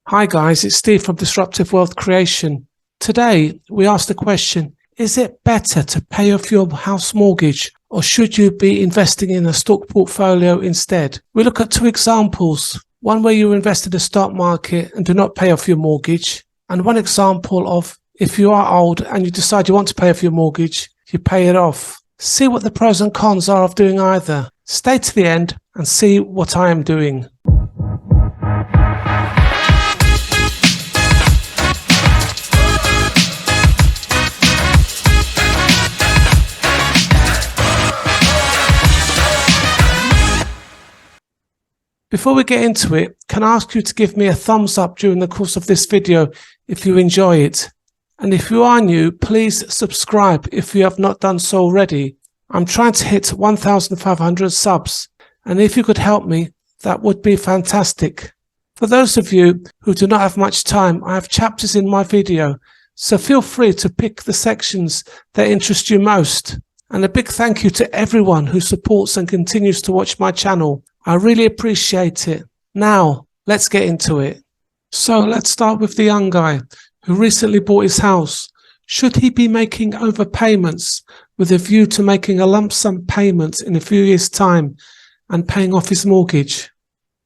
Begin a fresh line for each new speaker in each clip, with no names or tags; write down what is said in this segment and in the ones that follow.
Hi guys, it's Steve from Disruptive Wealth Creation. Today we ask the question, is it better to pay off your house mortgage or should you be investing in a stock portfolio instead? We look at two examples, one where you invest in the stock market and do not pay off your mortgage, and one example of if you are old and you decide you want to pay off your mortgage, you pay it off. See what the pros and cons are of doing either. Stay to the end and see what I am doing. Before we get into it, can I ask you to give me a thumbs up during the course of this video if you enjoy it? And if you are new, please subscribe if you have not done so already. I'm trying to hit 1,500 subs, and if you could help me, that would be fantastic. For those of you who do not have much time, I have chapters in my video, so feel free to pick the sections that interest you most. And a big thank you to everyone who supports and continues to watch my channel. I really appreciate it. Now, let's get into it. So let's start with the young guy who recently bought his house. Should he be making overpayments with a view to making a lump sum payment in a few years' time and paying off his mortgage?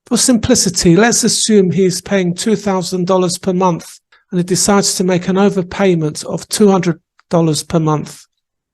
For simplicity, let's assume he is paying $2,000 per month and he decides to make an overpayment of $200 per month.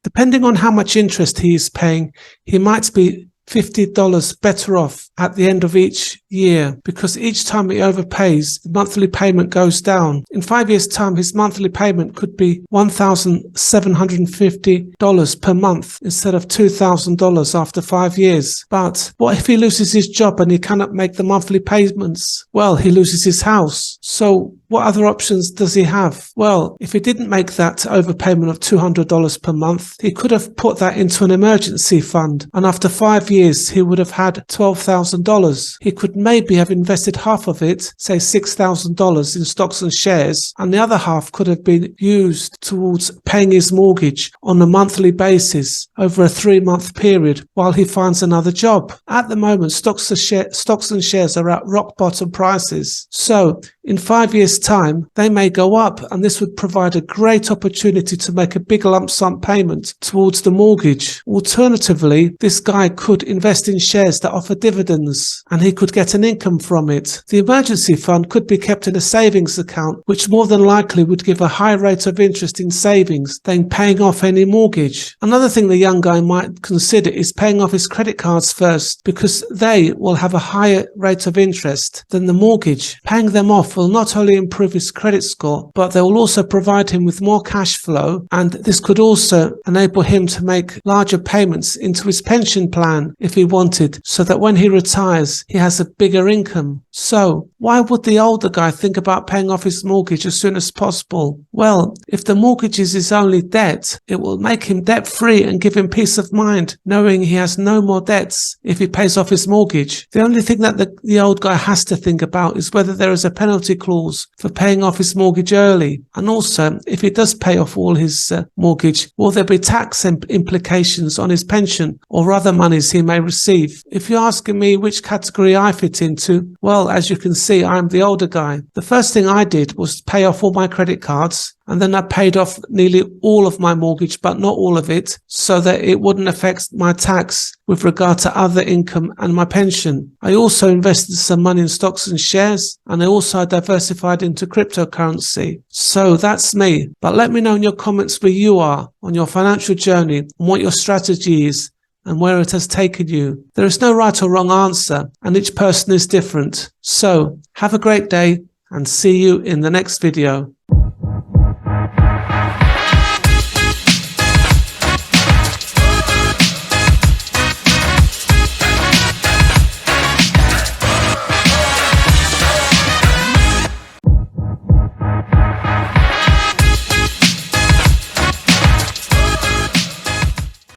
Depending on how much interest he is paying, he might be $50 better off at the end of each year, because each time he overpays, the monthly payment goes down. In 5 years' time, his monthly payment could be $1,750 per month instead of $2,000 after 5 years. But what if he loses his job and he cannot make the monthly payments? Well, he loses his house. So what other options does he have? Well, if he didn't make that overpayment of $200 per month, he could have put that into an emergency fund, and after 5 years, he would have had $12,000. He could maybe have invested half of it, say $6,000 in stocks and shares, and the other half could have been used towards paying his mortgage on a monthly basis over a 3-month period while he finds another job. At the moment, stocks and shares are at rock bottom prices. So in 5 years' time, they may go up, and this would provide a great opportunity to make a big lump sum payment towards the mortgage. Alternatively, this guy could invest in shares that offer dividends, and he could get an income from it. The emergency fund could be kept in a savings account, which more than likely would give a high rate of interest in savings than paying off any mortgage. Another thing the young guy might consider is paying off his credit cards first, because they will have a higher rate of interest than the mortgage. Paying them off will not only improve his credit score, but they will also provide him with more cash flow, and this could also enable him to make larger payments into his pension plan if he wanted, so that when he retires, he has a bigger income. So, why would the older guy think about paying off his mortgage as soon as possible? Well, if the mortgage is his only debt, it will make him debt-free and give him peace of mind, knowing he has no more debts if he pays off his mortgage. The only thing that the old guy has to think about is whether there is a penalty clause for paying off his mortgage early. And also, if he does pay off all his mortgage, will there be tax implications on his pension or other monies he may receive? If you're asking me which category I fit into, well, as you can see, I'm the older guy. The first thing I did was pay off all my credit cards, and then I paid off nearly all of my mortgage, but not all of it, so that it wouldn't affect my tax with regard to other income and my pension. I also invested some money in stocks and shares, and I also diversified into cryptocurrency. So that's me. But let me know in your comments where you are on your financial journey and what your strategy is and where it has taken you. There is no right or wrong answer, and each person is different. So have a great day and see you in the next video.